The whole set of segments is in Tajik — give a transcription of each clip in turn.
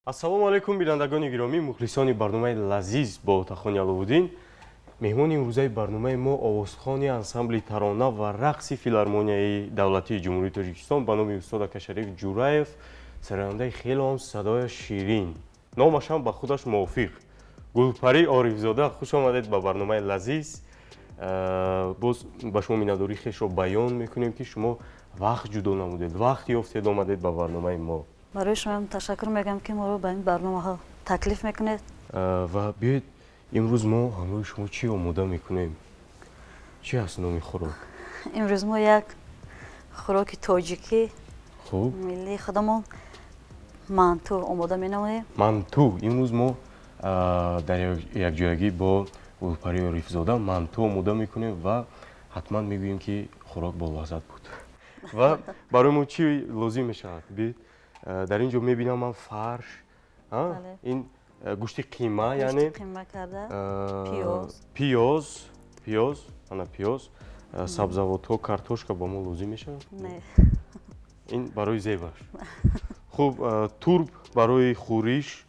ассалому алайкум бинандагони гиромӣ, мухлисони барномаи лазиз бо Отахони Аловуддин. меҳмони имрӯзаи барномаи мо овозхони ансамбли тарона ва рақси филармонияи давлатии ҷумҳурии Тоҷикистон ба номи устода Кашариф Ҷураев, сарояндаи хелом садояш ширин, номашам ба худаш мувофиқ, Гулпари Орифзода. хуш омадед ба барномаи лазиз. боз ба шумо миннатдории хешро баён мекунем ки шумо вақт ҷудо намудед, вақт ёфтед омадед ба барномаи мо. барои шумо ташаккур мегӯям ки моро ба ин барномаҳо таклиф мекунед. ва биёед имрӯз мо ҳамроҳи шумо чӣ омода мекунем? Чӣ аст номи хӯрок? имрӯз мо як хӯроки тоҷикӣ хуб, миллии худамон манту омода менамоем. манту. имрӯз мо дар якҷоягӣ бо Гулпари Орифзода манту омода мекунем ва ҳатман мегӯем ки хӯрок болаззат буд. ва барои мо чӣ лозим мешавад? Биёед дар ин ҷо мебинам ман фарш, ин гӯшти қима, яъне қима карда, пиёз, ана пиёз, сабзавотҳо, картошка ба мо лозим мешавад. не, ин барои зебаш. хуб, турб барои хӯриш,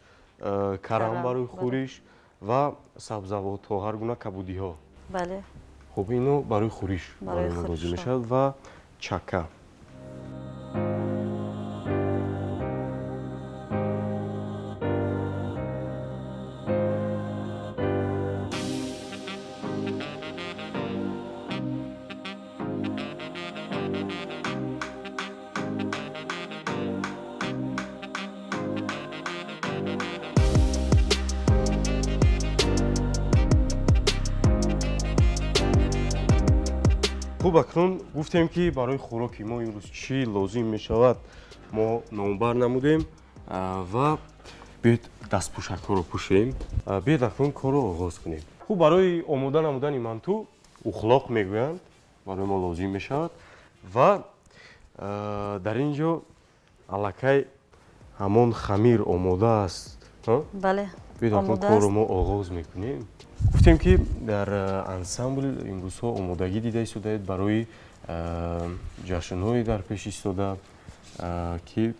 карам барои хӯриш ва сабзавотҳо, ҳар гуна кабудиҳо. бале, хуб, ино барои хӯриш барои мо лозим мешавад ва чака. хуб, акнун гуфтем ки барои хӯроки мо имрӯз чӣ лозим мешавад. мо номбар намудем ва биёед дастпӯшакҳоро пӯшем. биёед акнун корро оғоз кунем. хуб, барои омода намудани манту ухлоқ мегӯянд, барои мо лозим мешавад ва дар ин ҷо аллакай ҳамон хамир омода аст. бале, биёед акнун корро мо оғоз мекунем. гуфтем ки дар ансамбл имрӯзҳо омодагӣ дида истодаед барои ҷашнҳои дар пеш истода, ки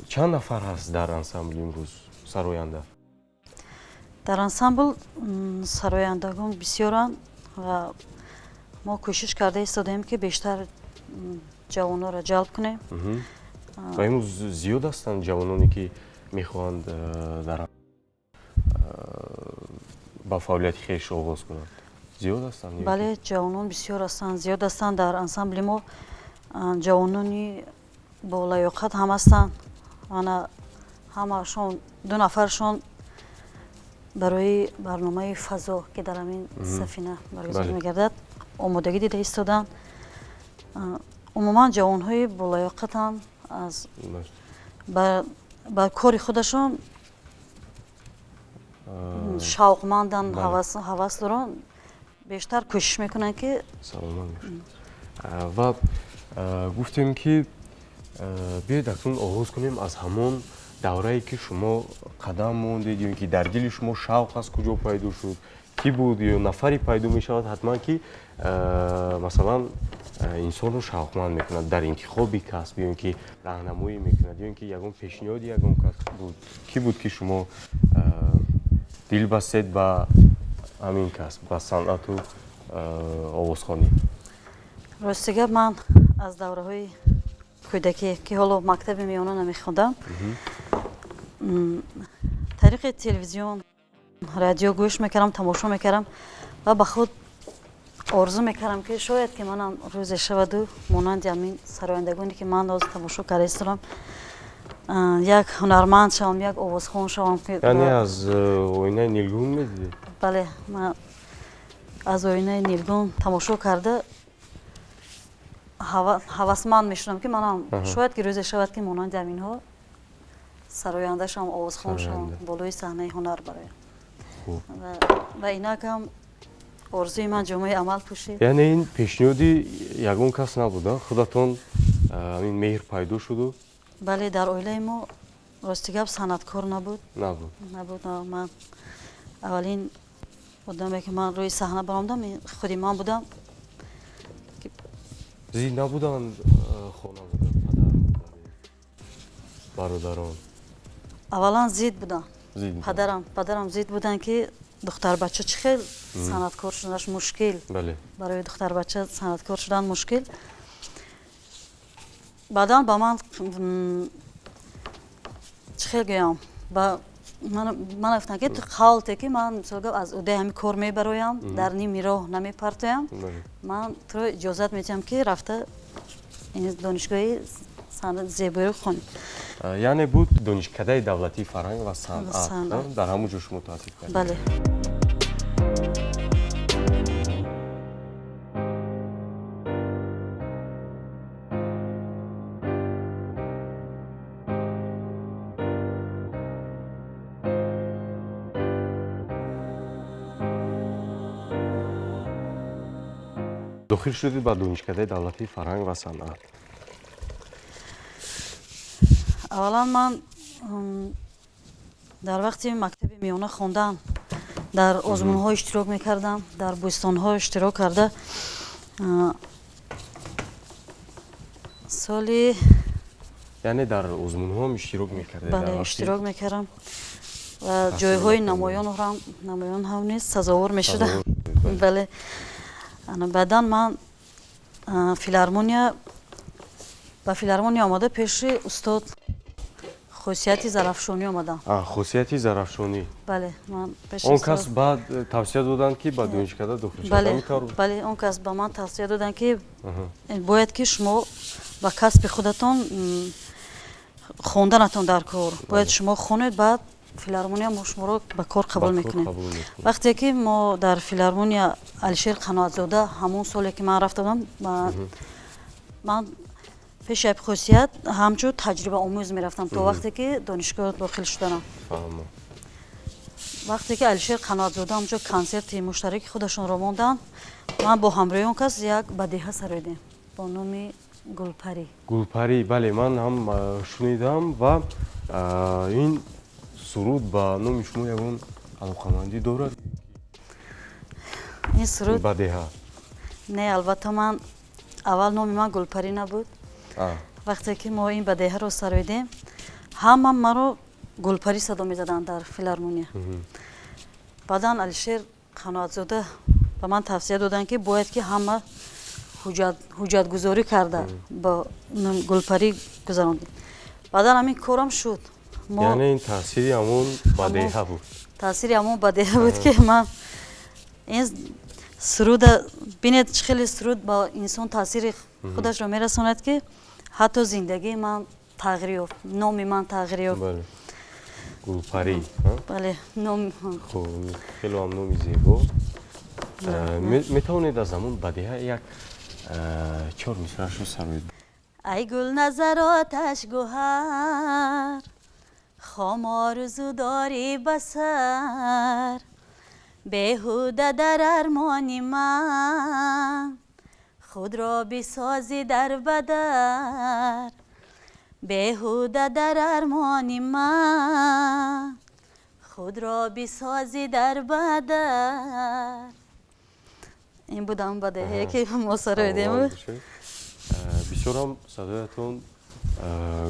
чанд нафар ҳаст дар ансамбл имрӯз сароянда? дар ансамбл сарояндагон бисёранд ва мо кӯшиш карда истодаем ки бештар ҷавонҳоро ҷалб кунем. ва имрӯз зиёд ҳастанд ҷавононе ки мехоҳанд дар ба фаъолияти хеш оғоз кунанд? зиёд ҳастанд? бале, ҷавонон бисёр ҳастанд, зиёд ҳастанд. дар ансамбли мо ҷавонони болаёқат ҳам ҳастанд. ана ҳамаашон, ду нафаршон барои барномаи фазо ки дар ҳамин сафина баргузор мегардад омодагӣ дида истоданд. умуман ҷавонҳои болаёқатам аз ба кори худашон шавқманданд, ҳавас доранд, бештар кӯшиш мекунанд ки саломат мешаванд. ва гуфтем ки биёед акнун оғоз кунем аз ҳамон даврае ки шумо қадам мондед, ё ин ки дар дили шумо шавқ аз куҷо пайдо шуд, кӣ буд? ё нафаре пайдо мешавад ҳатман ки масалан инсонро шавқманд мекунад дар интихоби касб, ё ин ки раҳнамоӣ мекунад, ё ин ки ягон пешниҳоди ягон кас буд. кӣ буд ки шумо дил бастед ба ҳамин касб, ба санъату овозхонӣ? рости гап, ман аз давраҳои кӯдакӣ ки ҳоло мактаби миёна мехондам, тариқи телевизион, радио гӯш мекардам, тамошо мекардам ва ба худ орзу мекардам ки шояд ки манам рӯзе шаваду монанди ҳамин сарояндагоне ки ман ҳозир тамошо карда истодам як ҳунарманд шавам, як овозхон шавам. яъне аз оинаи нилгун медидед? бале, ман аз оинаи нилгун тамошо карда ҳавасманд мешудам ки манам шояд ки рӯзе шавад ки монанди ҳаминҳо сароянда шавам, овозхон шавам, болои саҳнаи ҳунар бароям. ва инакам орзуи ман ҷомаи амал пӯшид. яъне ин пешниҳоди ягон кас набуд? худатон ҳамин меҳр пайдо шуду? бале, дар оилаи мо рости гап санъаткор набуд. Ман аввалин одаме ки ман рӯи саҳна баромдам худи ман будам. зид набуданд хонавода, падар, бародарон? аввалан зид буданд. Зид будан. Падарам зид буданд ки духтарбача чӣ хел санъаткор шуданаш мушкил. бале барои духтарбача санъаткор шудан мушкил. баъдан ба ман чӣ хел гӯям, ман гуфтам ки ту қавлте ки ман мисол аз удаи ҳами кор мебароям, дар ними роҳ намепартоям, ман туро иҷозат медиҳам ки рафта донишгоҳи зебоиро хонӣ. яъне буд донишкадаи давлатии фарҳанг ва санъат дар ҳамон ҷо шумо таъсис кардед. бале дохил шудед ба донишкадаи давлатии фарҳанг ва санъат. аввалан ман дар вақти мактаби миёна хондан дар озмунҳо иштирок мекардам, дар бӯстонҳо иштирок карда соли яъне дар озмунҳоам иштирок мекардед? бале иштирок мекардам ва ҷойҳои намоён ҳам низ сазовор мешудам. бале баъдан ман ба филармония омада пеши устод хусусияти зарафшонӣ омадам. хусусияти зарафшонӣ. бале ман пеши он кас баъд тавсия доданд ки ба донишкада дохил шавед? ҳамин кор? бале он кас ба ман тавсия доданд ки бояд ки шумо ба касби худатон хонданатон дар кор бояд шумо хонед, баъд филармония мо шуморо ба кор қабул мекунем. вақте ки мо дар филармония Алишер Қаноатзода ҳамон соле ки ман рафта будам, ман пеши хусусият ҳамчун таҷриба омӯз мерафтам то вақте ки донишгоҳ дохил шуданам. вақте ки Алишер Қаноатзода ҳамчун консерти муштараки худашонро монданд, ман бо ҳамроҳи он кас як бадеҳа сар додем бо номи Гулпарӣ. Гулпарӣ, бале ман ҳам шунидам ва ин суруд ба номи шумо ягон алоқамандӣ дорад? ин суруд бадеҳа? не, албатта ман аввал номи ман Гулпарӣ набуд. вақте ки мо ин бадеҳаро сар додем, ҳама маро Гулпарӣ садо мезаданд дар филармония. баъдан Алишер Қаноатзода ба ман тавсия доданд ки бояд ки ҳама ҳуҷҷатгузорӣ карда ба Гулпарӣ гузарондем. баъдан ҳамин корам шуд. яъне ин таъсири ҳамон бадеҳа буд? таъсири ҳамон бадеҳа буд ки ман ин суруда бинед чӣ хеле суруд ба инсон таъсири худашро мерасонад ки ҳатто зиндагии ман тағйир ёфт, номи ман тағйир ёфт. Гулпарӣ. бале номи хеле ҳам номи зебо. метавонед аз ҳамон бадеҳа як чор мисраашро сароед? ای گل نظر آتش گوهر خام آرزو داری بسر بیهوده در ارمانی من خود را بسازی در بدر بیهوده در ارمانی من خود را بسازی در بدر. این بود اون بدهی که ما سر بدیم. бисёрам садоятон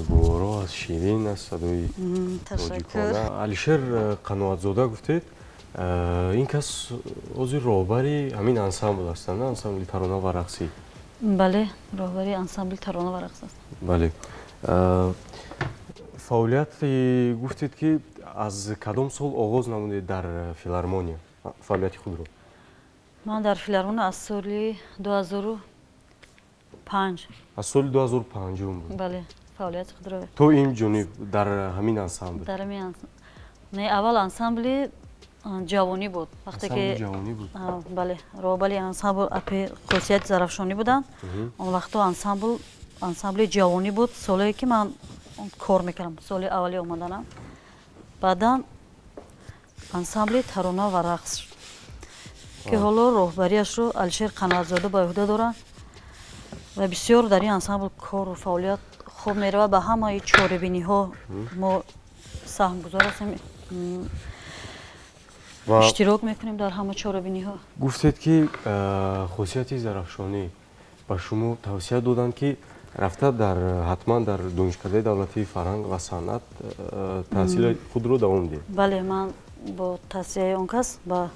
гуворо аз ширин аст, садои тоҷикона. Алишер Қаноатзода гуфтед, ин кас ҳозир роҳбари ҳамин ансамбл ҳастанд, ансамбли тарона ва рақсӣ? бале, роҳбари ансамбли тарона ва рақс аст. бале. фаъолияти гуфтед ки аз кадом сол оғоз намудед дар филармония фаъолияти худро? ман дар филармония аз соли 2005 аз соли 2005 буд? бале, фаъолияти худро то ин ҷониб дар ҳамин ансамбл? дар ҳамин ансамбл не, аввал ансамбли ҷавонӣ буд. вақте ки ҷавонӣ буд? бале, роҳбари ансамбл апи хусусияти зарафшонӣ буданд. он вақто ансамбли ҷавонӣ буд, соле ки ман кор мекардам, соли аввали омаданам. баъдан ансамбли тарона ва рақс ки ҳоло роҳбариашро Алишер Қаноатзода ба ӯҳда дорад ва бисёр дар ин ансамбл кору фаъолият хуб меравад. ба ҳамаи чорабиниҳо мо саҳмгузор ҳастем, иштирок мекунем дар ҳама чорабиниҳо. гуфтед ки хусусияти зарафшонӣ ба шумо тавсия доданд ки рафта ҳатман дар донишгоҳи давлатии фарҳанг ва санъат таҳсили худро давом диҳед. бале ман бо тавсияи он кас ба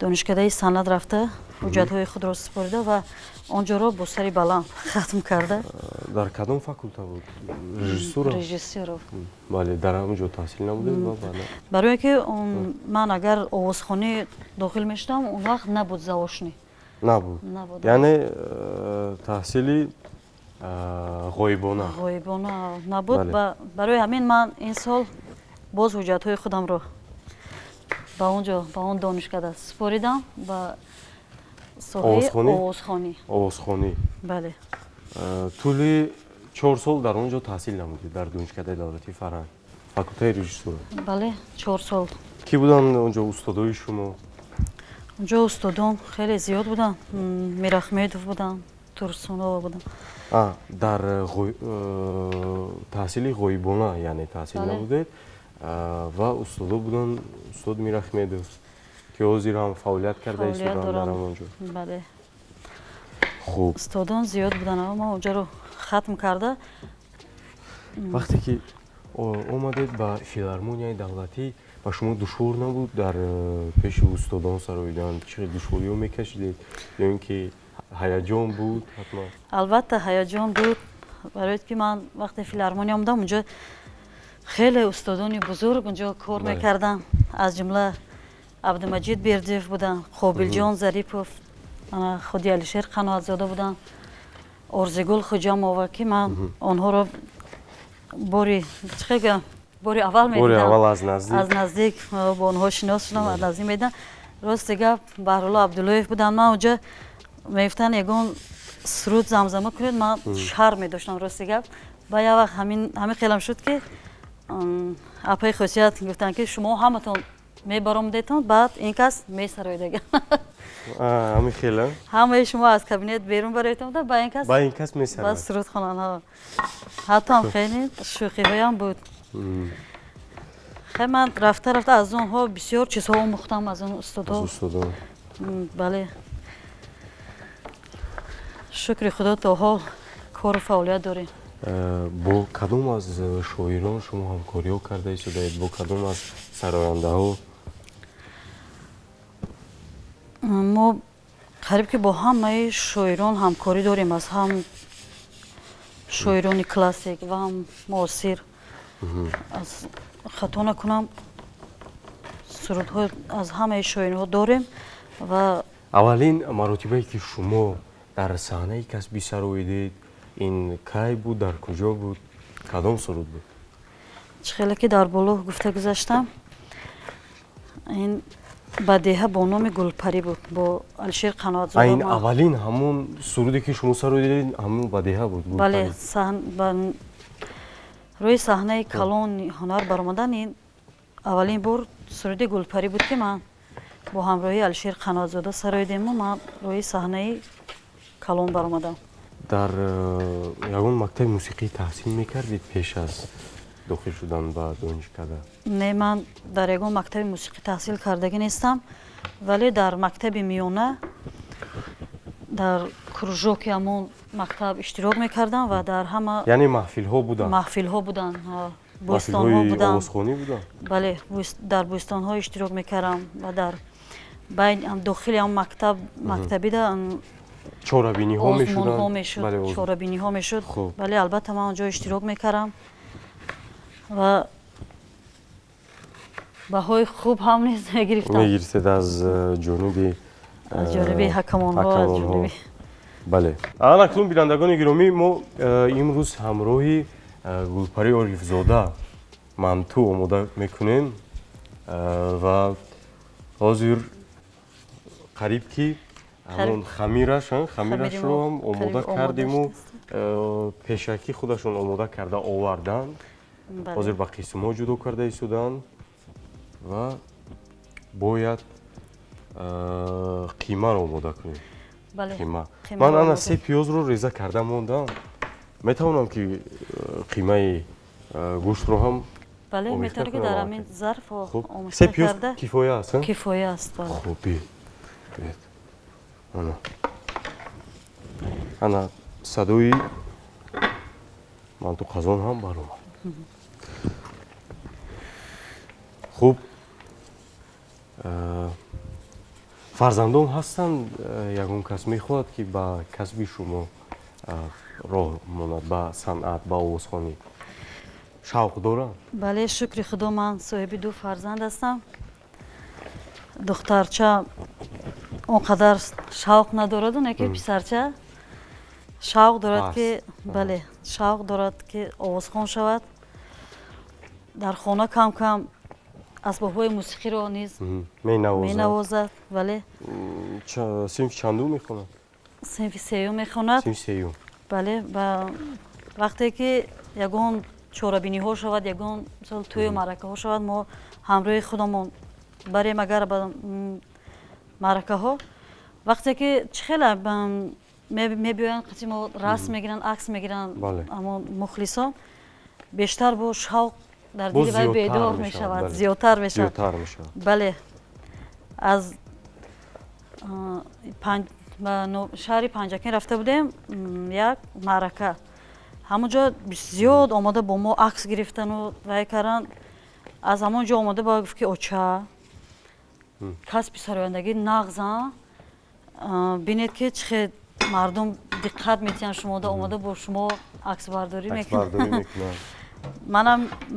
донишгоҳи санъат рафта ҳуҷҷатҳои худро супорида ва онҷоро бо сари баланд хатм карда. Дар кадом факулта буд? Режиссура? Режиссёра. Бале, дар ҳамонҷо таҳсил намудед? барое ки ман агар овозхонӣ дохил мешудам он вақт набуд заошнӣ. Набуд. Яъне таҳсили ғоибона. Ғоибона набуд. Барои ҳамин ман ин сол боз ҳуҷҷатҳои худамро ба онҷо ба он донишгоҳ супоридам ба соҳаи овозхонӣ. Овозхонӣ. Бале. Тӯли 4 сол дар он ҷо таҳсил намудед дар донишгоҳи давлатии фарҳанг, факултаи режиссура. Бале, 4 сол. Ки буданд он ҷо устодои шумо? Он ҷо устодон хеле зиёд буданд. Мирахмедов буданд, Турсунова буданд. Дар таҳсили ғоибона яъне таҳсил намудед ва устодо буданд устод Мирахмедов, ки ҳозир ҳам фаъолият карда истоданд дар ҳамон ҷо. Бале. Хуб. Устодон зиёд буданд, аммо ман онҷоро хатм карда. Вақте ки омадед ба филармонияи давлатӣ, ба шумо душвор набуд дар пеши устодон сароидан? Чӣ душвориҳо мекашидед? Ё ин ки ҳаяҷон буд ҳатман? Албатта ҳаяҷон буд, барои ки ман вақте филармония омадам, онҷо хеле устодони бузург онҷо кор мекарданд. Аз ҷумла Абдумаҷид Бердиев буданд, Қобилҷон Зарипов, худи Алишер Қаноатзода буданд, Орзигул Хуҷамова, ки ман онҳоро бори аввал медидам. Аз наздик бо онҳо шинос шудам, аз наздик медидам. Рости гап Баҳрулло Абдуллоев буданд. Ман онҷо мегуфтанд ягон суруд замзама кунед, ман шарм медоштам рости гап. Ба як вақт ҳамин хелам шуд ки апаи хосият гуфтанд ки шумо ҳаматон мебаромадетон, баъд ин кас месароидаган. Ҳамин хела? Ҳамаи шумо аз кабинет берун бароятон, ба ин кас месароид. ба суруд хонанд. ҳатто ҳам хеле шӯхиҳоям буд. хеле ман рафта аз онҳо бисёр чизҳо омӯхтам, аз он устодо. Бале. шукри худо то ҳол кору фаъолият дорем. Бо кадом аз шоирон шумо ҳамкориҳо карда истодаед? Бо кадом аз сарояндаҳо? мо қариб ки бо ҳамаи шоирон ҳамкорӣ дорем, аз ҳам шоирони классик ва ҳам муосир. аз хато накунам сурудҳо аз ҳамаи шоирҳо дорем. Ва аввалин маротибае ки шумо дар саҳнаи касбӣ сароидед, ин кай буд, дар куҷо буд, кадом суруд буд? чӣ хеле ки дар боло гуфта гузаштам, ин бадеҳа бо номи Гулпарӣ буд, бо Алишер Қаноатзода. Ин аввалин ҳамон суруде ки шумо сароидед, ҳамон бадеҳа буд? Бале, рӯи саҳнаи калони ҳунар баромадан ин аввалин бор суруди Гулпарӣ буд ки ман бо ҳамроҳии Алишер Қаноатзода сароидему, ман рӯи саҳнаи калон баромадам. Дар ягон мактаби мусиқӣ таҳсил мекардед пеш аз дохил шудан ба донишгоҳ? Не, ман дар ягон мактаби мусиқӣ таҳсил кардагӣ нестам, вале дар мактаби миёна дар кружоки ҳамон мактаб иштирок мекардам ва дар ҳама яъне маҳфилҳо буданд? Маҳфилҳо буданд, бӯстонҳо буданд. Овозхонӣ буданд? Бале, дар бӯстонҳо иштирок мекардам ва дар дохили ҳам мактабида чорабиниҳо чорабиниҳо мешуд. Бале, албатта ман онҷо иштирок мекардам ва баҳои хуб ҳам низ мегирифтам. Мегирифтед аз ҷониби ҳакамонҳо. бале. Анакнун бинандагони гиромӣ, мо имрӯз ҳамроҳи Гулпарӣ Орифзода манту омода мекунем ва ҳозир қариб ки ҳамон хамирашро ҳам омода кардему, пешакӣ худашон омода карда оварданд. ҳозир ба қисмҳо ҷудо карда истоданд ва бояд қимаро омода кунем. Ман ана се пиёзро реза карда мондам. метавонам ки қимаи гӯштро ҳам бале, метавонам ки дар ҳамин зарф се пиёз кифоя аст? Кифоя аст. хуб, ана садои ман ту қазон ҳам баромад. хуб, фарзандон ҳастанд, ягон кас мехоҳад ки ба касби шумо роҳ монад, ба санъат, ба овозхонӣ шавқ доранд? бале, шукри худо, ман соҳиби 2 фарзанд ҳастам. духтарча он қадар шавқ надорад, оне ки писарча шавқ дорад ки, бале, шавқ дорад ки овозхон шавад. дар хона кам кам асбобҳои мусиқиро низ менавозад. бале, синфи чандум мехонад? синфи сеюм мехонад. синфи сеюм. бале, ва вақте ки ягон чорабиниҳо шавад, ягон мисол тӯю маъракаҳо шавад, мо ҳамроҳи худамон барем агар ба маъракаҳо. вақте ки чӣ хела мебиёянд, қисми мо расм мегиранд, акс мегиранд, аммо мухлисон бештар бо шавқ дар дили вай бедор мешавад, зиёдтар мешавад. бале, аз шаҳри Панҷакин рафта будем як маърака. ҳамонҷо зиёд омода бо мо акс гирифтану вай карданд. аз ҳамон ҷо омода ба гуфт ки оча касби сарояндагӣ нағзан, бинед ки чӣ хел мардум диққат метиҳанд шумода, омода бо шумо аксбардорӣ мекунанд.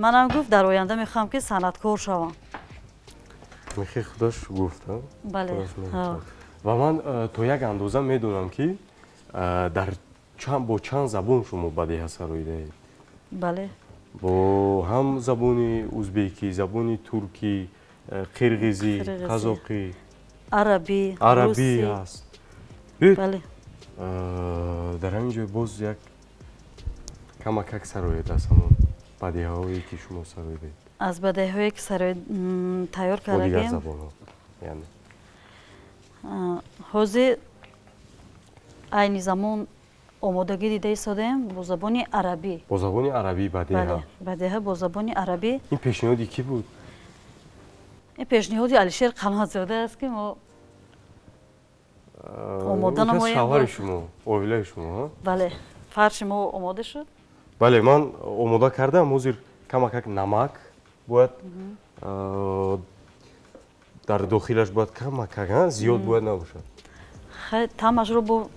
манам гуфт дар оянда мехоҳам ки санъаткор шавам. мехи худош гуфт. бале, ва ман то як андоза медонам ки дар бо чанд забон шумо бадеҳа сароӣ даҳед? бале, бо ҳам забони узбекӣ, забони туркӣ, қирғизӣ, қазоқӣ, арабӣ ҳаст. бале, дар ҳамин ҷо боз як камакак сароед аст ҳамон бадеҳаҳое ки шумо сароӣ даҳед? аз бадеҳае ки сароӣ тайёр кардагем, ҳозир айни замон омодагӣ дида истодаем бо забони арабӣ. бо забони арабӣ бадеҳа? бадеҳа бо забони арабӣ. ин пешниҳоди кӣ буд? ин пешниҳоди Алишер Қалъатзода аст ки мо омода намоем. шавҳари шумо, оилаи шумо? бале, фарши мо омода шуд. бале, ман омода кардам. ҳозир камакак намак бояд дар дохилаш бояд камакак зиёд бояд набошад. тамашро бо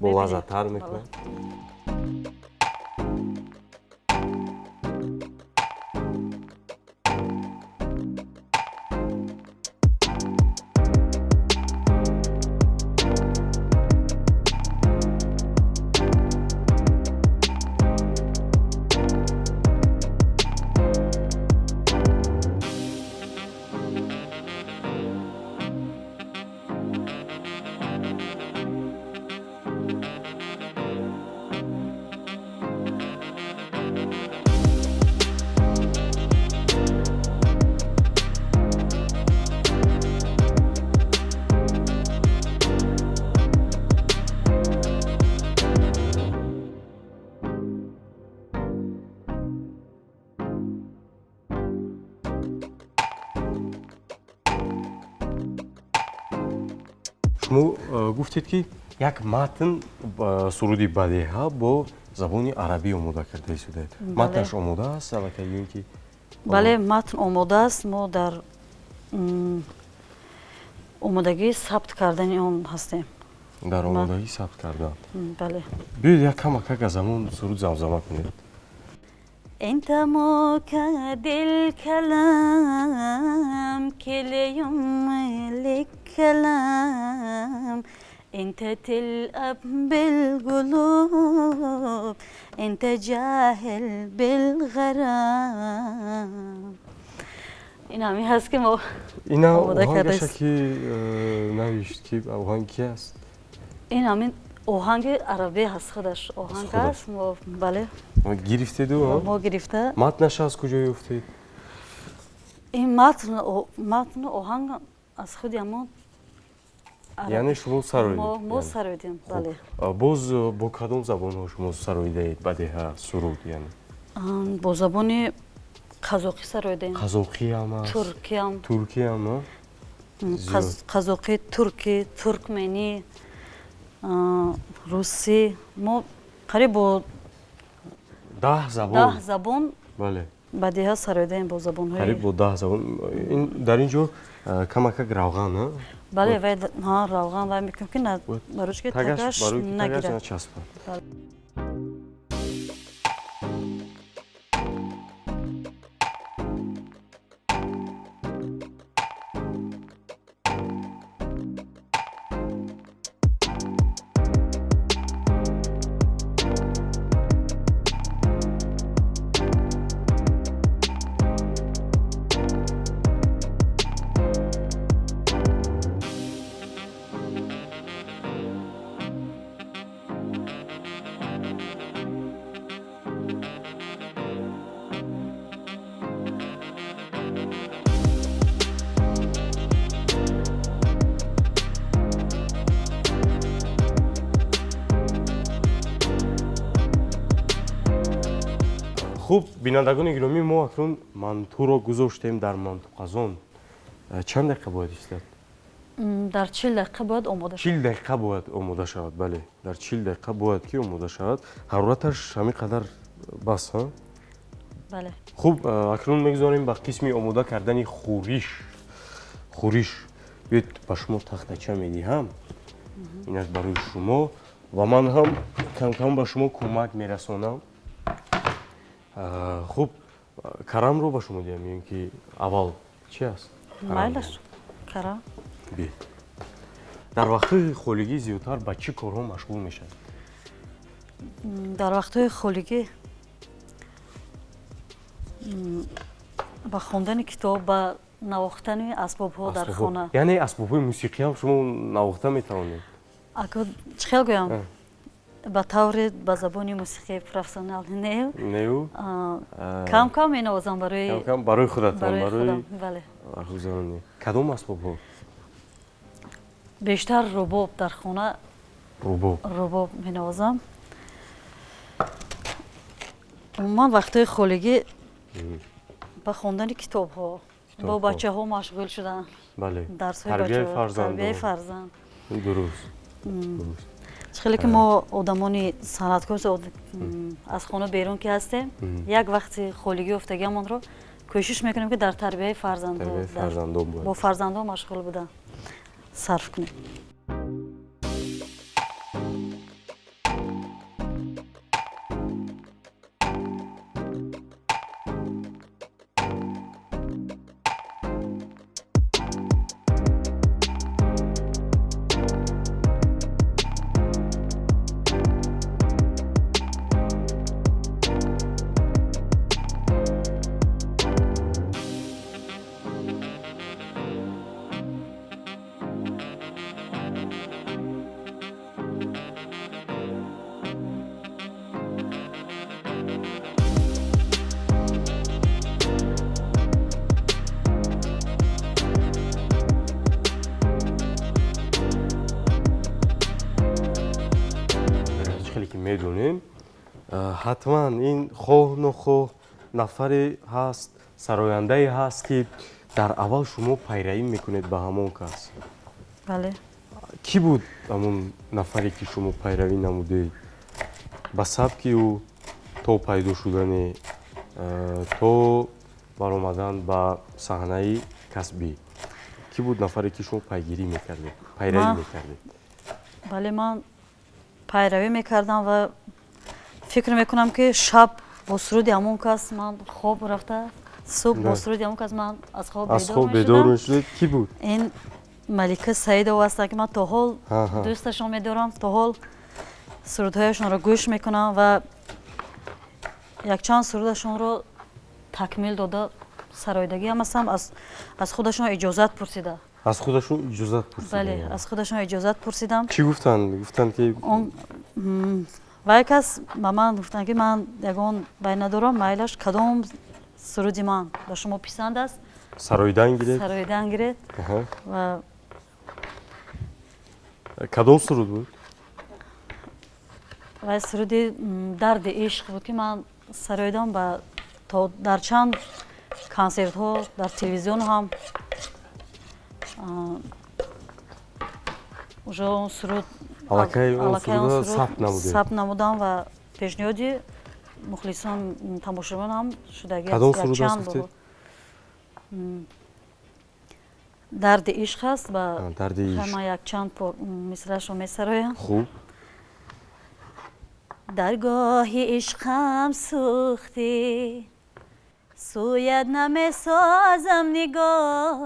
лаззаттар мекунад. шумо гуфтед ки як матн суруди бадеҳа бо забони арабӣ омода карда истодаед. матнаш омода аст аллакай ё ки? бале, матн омода аст. мо дар омодагии сабт кардани он ҳастем. дар омодагӣ сабт кардан? бале. биёед як камакак аз ҳамон суруд замзама кунед. انت موكد الكلام كل يوم لك كلام انت تلعب بالقلوب انت جاهل بالغرام. این همی هست که ما اینا آهنگشه که نوشت که آهنگ کی است؟ این همین آهنگ عربی هست خودش آهنگ هست. ما بله گرفته دو؟ ما گرفته. متنش از کجای افتید؟ این متن آهنگ از خودی ما یعنی شما سرایید؟ ما سراییدیم بله. باز با کدام زبان ها شما سراییدید بدیهه سرود یعنی؟ با زبانی قزاقی سراییدیم. قزاقی هم هست؟ ترکی هم قزاقی، ترکی، ترکمنی، روسی. ما قریب با 10 забон. 10 забон Бале. бадиҳа сароидаем бо забонҳои Қариб бо 10 забон. Дар ин ҷо камакак равған, а? бале вай равған вай мекунем ки барои ки тагаш нагирад. начаспад. хуб бинандагони гиромӣ мо акнун мантуро гузоштем дар мантуқазон. Чанд дақиқа бояд истад? дар 40 дақиқа бояд омода шавад. 40 дақиқа бояд омода шавад, бале. Дар 40 дақиқа бояд ки омода шавад. ҳарораташ ҳамин қадар бас, ҳа? бале. хуб акнун мегузорем ба қисми омода кардани хӯриш. Биёед ба шумо тахтача медиҳам. Инак барои шумо ва ман ҳам кам ба шумо кӯмак мерасонам. хуб карамро ба шумо диҳам, меён ки аввал чи аст? майлаш карам. Бе. Дар вақтҳои холигӣ зиёдтар ба чӣ корҳо машғул мешавед? дар вақтҳои холигӣ ба хондани китоб, ба навохтани асбобҳо дар хона. Яъне асбобҳои мусиқиам шумо навохта метавонед? чӣ хел гӯям? ба таври ба забони мусиқии профессионал неу? кам менавозам барои худатон, барои бале. архузаронӣ. Кадом асбобҳо? бештар рубоб дар хона. рубоб менавозам. умуман вақтҳои холигӣ ба хондани китобҳо, бо бачаҳо машғул шудан. дарсҳои бачаҳо, тарбияи фарзанд. дуруст. хеле ки мо одамони санъаткор аз хона берун ки ҳастем, як вақти холигӣ уфтагиамонро кӯшиш мекунем ки дар тарбияи фарзандҳо бо фарзандҳо машғул будан сарф кунем. медонем ҳатман ин хоҳ нохоҳ нафаре ҳаст, сарояндае ҳаст ки дар аввал шумо пайравӣ мекунед ба ҳамон кас. бале. Кӣ буд ҳамон нафаре ки шумо пайравӣ намудед? ба сабки ӯ то пайдо шудане, то баромадан ба саҳнаи касбӣ. Кӣ буд нафаре ки шумо пайравӣ мекардед? бале, ман пайравӣ мекардам ва фикр мекунам ки шаб бо суруди ҳамон кас ман хоб рафта, субҳ бо суруди ҳамон кас ман аз хоб бедор мешудед. Кӣ буд? ин малика саидова ҳастанд ки ман то ҳол дӯсташон медорам, то ҳол сурудҳояшонро гӯш мекунам ва якчанд сурудашонро такмил дода сароидагӣ ҳам ҳастам. аз худашон иҷозат пурсида. аз худашон иҷозат пурсидед? бале, аз худашон иҷозат пурсидам. Чӣ гуфтанд? Гуфтанд ки вай кас ба ман гуфтанд ки ман ягон бай надорам, майлаш кадом суруди ман ба шумо писанд аст, сароидан гиред. ва кадом суруд буд? вай суруди дарди ишқ буд ки ман сароидам ба то дар чанд консертҳо дар телевизион ҳам уже он суруд аллакай он суруда сабт намудед? сабт намудам ва пешниҳоди мухлисон тамошобин ҳам шудагӣ кадом суруд аст чанд гуфтед? дарди ишқ аст ва дарди ишқ. ҳама якчанд мисрашо месароям. хуб. дар гоҳи ишқам сӯхтӣ сӯяд намесозам нигоҳ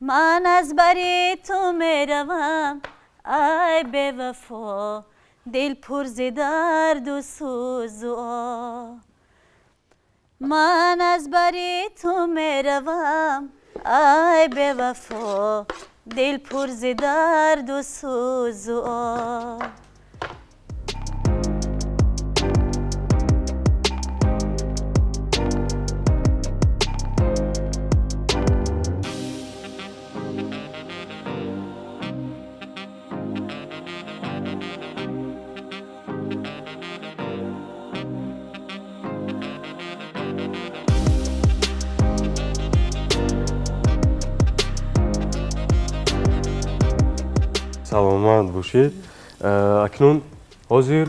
ман аз бари ту меравам ай бевафо дил пур зи дарду сӯзу оҳ ман аз бари ту меравам ай бевафо дил пур зи дарду сӯзу оҳ саломат бошед. акнун ҳозир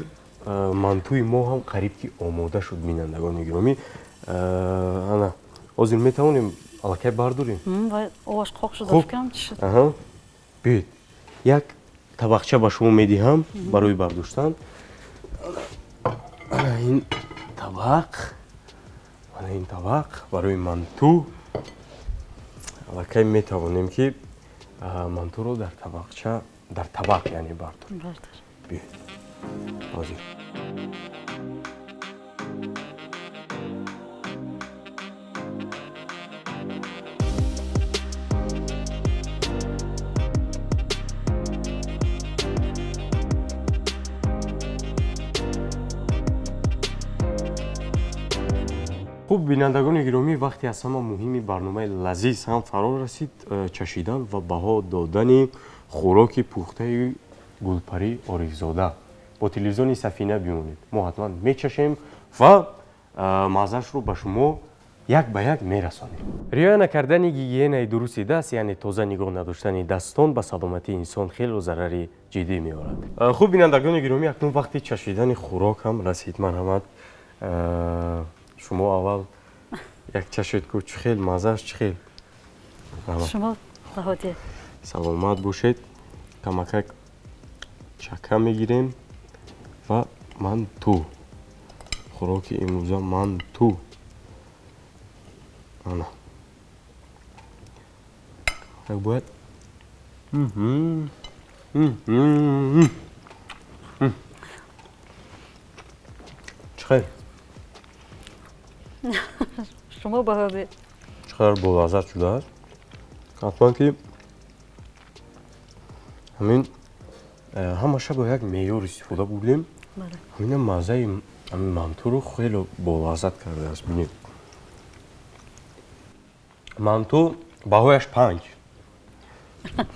мантуи мо ҳам қариб ки омода шуд. бинандагони гиромӣ, ана ҳозир метавонем аллакай бардорем. оваш қоқ шуда Хуб. фикрам чӣ шуд. биёед як табақча ба шумо медиҳам барои бардоштан. ана ин табақ барои манту. аллакай метавонем ки мантуро дар табақча дар табақ яъне бардорем. Бардор. биёед ҳозир хуб, бинандагони гиромӣ, вақти аз ҳама муҳими барномаи лазиз ҳам фаро расид. Чашидан ва баҳо додани хӯроки пухтаи Гулпари Орифзода. Бо телевизиони Сафина бимонед. Мо ҳатман мечашем ва маззашро ба шумо як ба як мерасонем. риоя накардани гигиенаи дурусти даст, яъне тоза нигоҳ надоштани дастон ба саломатии инсон хело зарари ҷиддӣ меорад. хуб, бинандагони гиромӣ, акнун вақти чашидани хӯрок ҳам расид. марҳамат, шумо аввал як чашед ку чӣ хел маззаш чӣ хел? шумо баҳодир саломат бошед. камакак чака мегирем ва манту. хӯроки имрӯза манту. ана як бояд чӣ хел? шумо баҳодир чӣ қадар болаззат шудааст. ҳатман ки ҳамин ҳамаша бо як меъёр истифода бурдем. ҳамина маззаи ҳамин мантуро хело болаззат кардааст. бинед, манту баҳояш 5.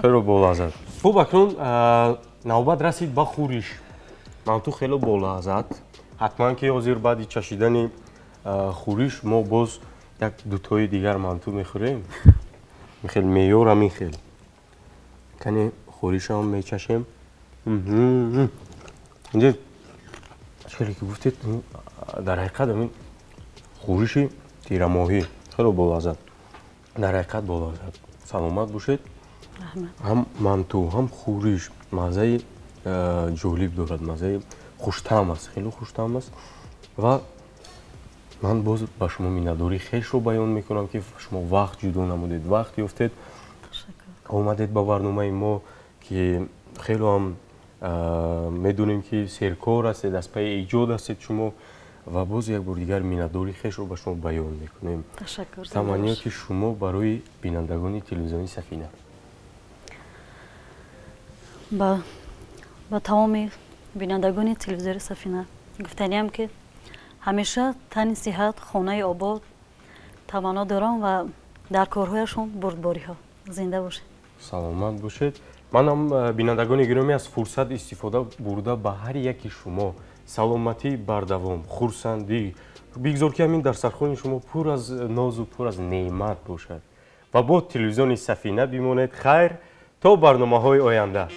хело болаззат. хуб, акнун навбат расид ба хӯриш. манту хело болаззат. ҳатман ки ҳозир баъди чашидани хӯриш мо боз як дутои дигар манту мехӯрем. хел меъёр ҳамин хел. кане хӯришам мечашем. инҷе чӣ хеле ки гуфтед, дар ҳақиқат ҳамин хӯриши тирамоҳӣ хело болаззат. дар ҳақиқат болаззат. саломат бошед. ҳам манту ҳам хӯриш маззаи ҷолиб дорад. маззаи хуштаъм аст. хело хуштаъм аст. ва ман боз ба шумо миннатдории хелшро баён мекунам ки шумо вақт ҷудо намудед, вақт ёфтед, омадед ба барномаи мо ки хело ҳам медонем ки серкор ҳастед, аз пайи эҷод ҳастед шумо ва боз як бор дигар миннатдории хелшро ба шумо баён мекунем. таманниёти шумо барои бинандагони телевизиони Сафина. ба тамоми бинандагони телевизори Сафина гуфтаниям ки ҳамеша тани сиҳат, хонаи обод таманно дорам ва дар корҳояшон бурдбориҳо. зинда бошед. саломат бошед. манам бинандагони гиромӣ аз фурсат истифода бурда ба ҳар яки шумо саломатӣ бардавом, хурсандӣ, бигзор ки ҳамин дастархони шумо пур аз нозу пур аз неъмат бошад ва бо телевизиони Сафина бимонед. хайр, то барномаҳои оянда.